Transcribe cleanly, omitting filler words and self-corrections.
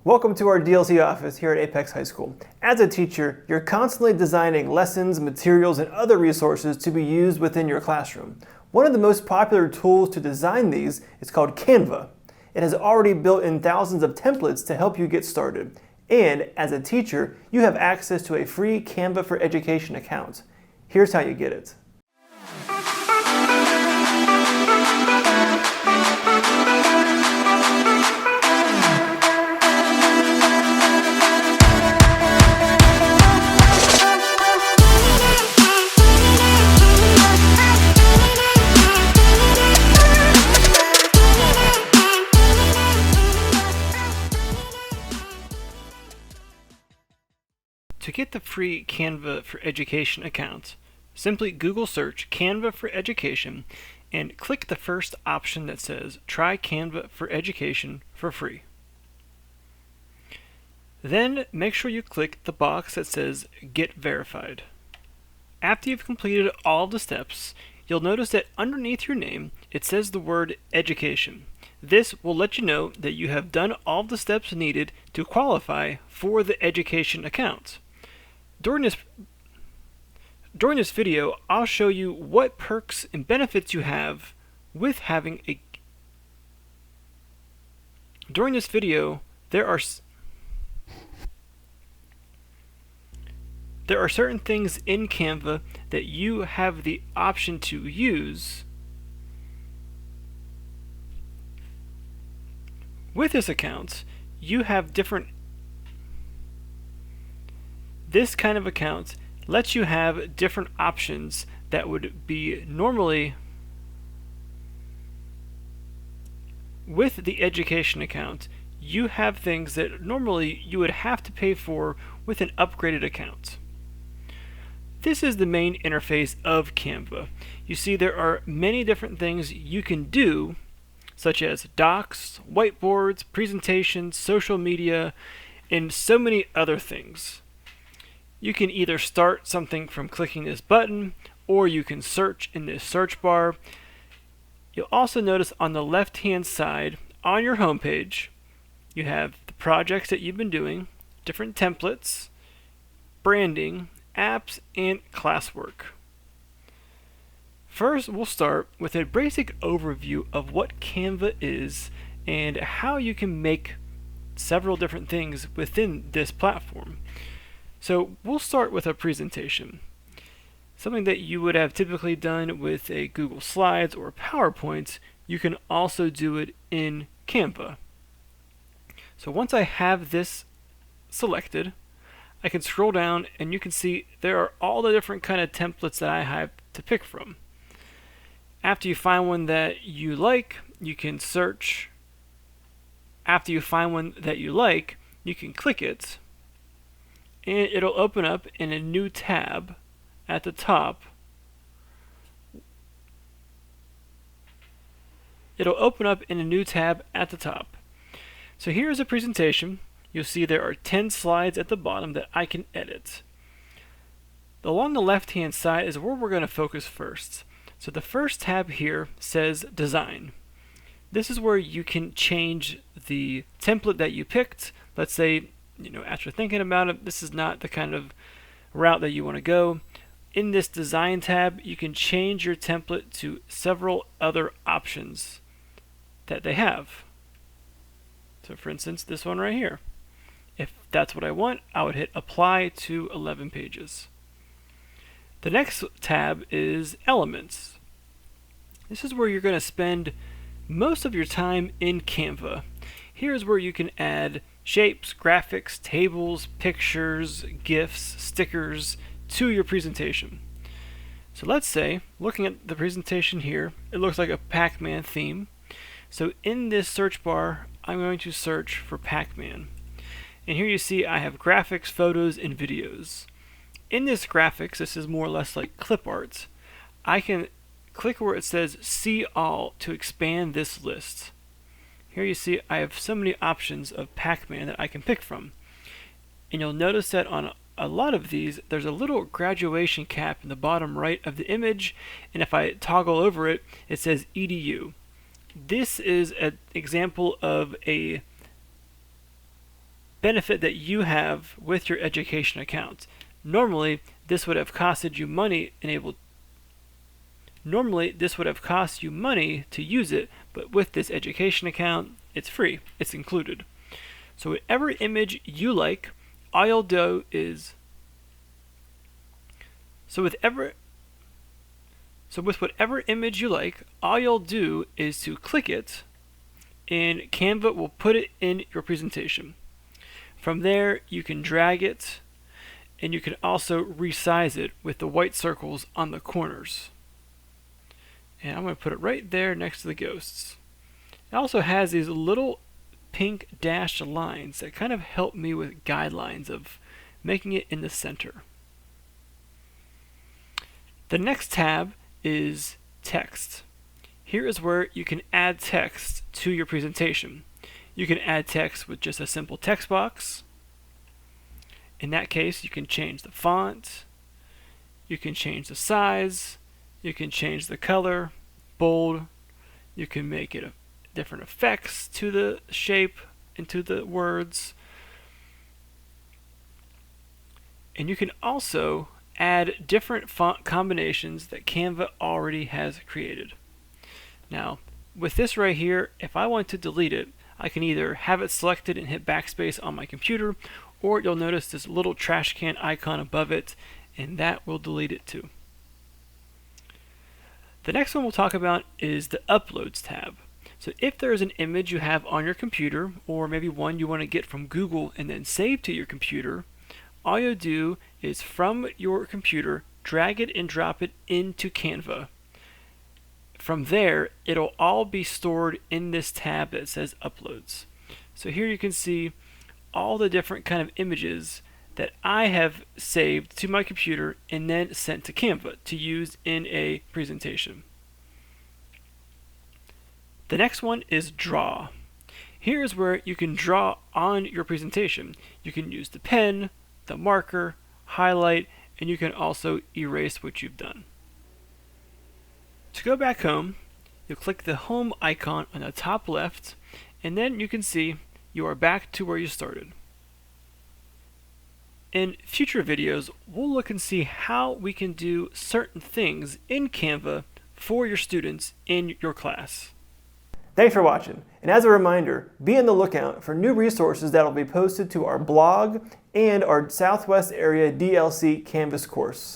Welcome to our DLC office here at Apex High School. As a teacher, you're constantly designing lessons, materials, and other resources to be used within your classroom. One of the most popular tools to design these is called Canva. It has already built in thousands of templates to help you get started. And as a teacher, you have access to a free Canva for Education account. Here's how you get it. To get the free Canva for Education account, simply Google search Canva for Education and click the first option that says Try Canva for Education for free. Then make sure you click the box that says Get Verified. After you've completed all of the steps, you'll notice that underneath your name it says the word Education. This will let you know that you have done all the steps needed to qualify for the Education account. During this video, I'll show you what perks and benefits you have with having a... During this video, there are certain things in Canva that you have the option to use. With this account, you have different... This kind of account lets you have different options that would be normally with the education account. You have things that normally you would have to pay for with an upgraded account. This is the main interface of Canva. You see there are many different things you can do, such as docs, whiteboards, presentations, social media, and so many other things. You can either start something from clicking this button, or you can search in this search bar. You'll also notice on the left hand side on your home page you have the projects that you've been doing, different templates, branding, apps, and classwork. First, we'll start with a basic overview of what Canva is and how you can make several different things within this platform. So we'll start with a presentation. Something that you would have typically done with a Google Slides or PowerPoint, you can also do it in Canva. So once I have this selected, I can scroll down and you can see there are all the different kind of templates that I have to pick from. After you find one that you like, you can search. After you find one that you like, you can click it, and it'll open up in a new tab at the top. So here's a presentation. You'll see there are 10 slides at the bottom that I can edit. Along the left hand side is where we're going to focus first. So the first tab here says Design. This is where you can change the template that you picked. Let's say, after thinking about it, this is not the kind of route that you want to go. In this Design tab, you can change your template to several other options that they have. So for instance, this one right here. If that's what I want, I would hit Apply to 11 pages. The next tab is Elements. This is where you're going to spend most of your time in Canva. Here's where you can add shapes, graphics, tables, pictures, GIFs, stickers to your presentation. So let's say, looking at the presentation here, it looks like a Pac-Man theme. So in this search bar, I'm going to search for Pac-Man. And here you see I have graphics, photos, and videos. In this graphics, this is more or less like clip art. I can click where it says See All to expand this list. Here you see I have so many options of Pac-Man that I can pick from. And you'll notice that on a lot of these, there's a little graduation cap in the bottom right of the image, and if I toggle over it, it says EDU. This is an example of a benefit that you have with your education account. Normally, this would have costed you money to use it, but with this education account, it's free. It's included. So whatever image you like, all you'll do is with whatever image you like, all you'll do is to click it, and Canva will put it in your presentation. From there, you can drag it, and you can also resize it with the white circles on the corners. And I'm going to put it right there next to the ghosts. It also has these little pink dashed lines that kind of help me with guidelines of making it in the center. The next tab is text. Here is where you can add text to your presentation. You can add text with just a simple text box. In that case, you can change the font, you can change the size, you can change the color, bold, you can make it different effects to the shape and to the words. And you can also add different font combinations that Canva already has created. Now, with this right here, if I want to delete it, I can either have it selected and hit backspace on my computer, or you'll notice this little trash can icon above it, and that will delete it too. The next one we'll talk about is the Uploads tab. So if there is an image you have on your computer, or maybe one you want to get from Google and then save to your computer, all you'll do is from your computer, drag it and drop it into Canva. From there, it'll all be stored in this tab that says Uploads. So here you can see all the different kind of images that I have saved to my computer and then sent to Canva to use in a presentation. The next one is Draw. Here is where you can draw on your presentation. You can use the pen, the marker, highlight, and you can also erase what you've done. To go back home, you'll click the home icon on the top left, and then you can see you are back to where you started. In future videos, we'll look and see how we can do certain things in Canva for your students in your class. Thanks for watching, and as a reminder, be on the lookout for new resources that will be posted to our blog and our Southwest Area DLC Canvas course.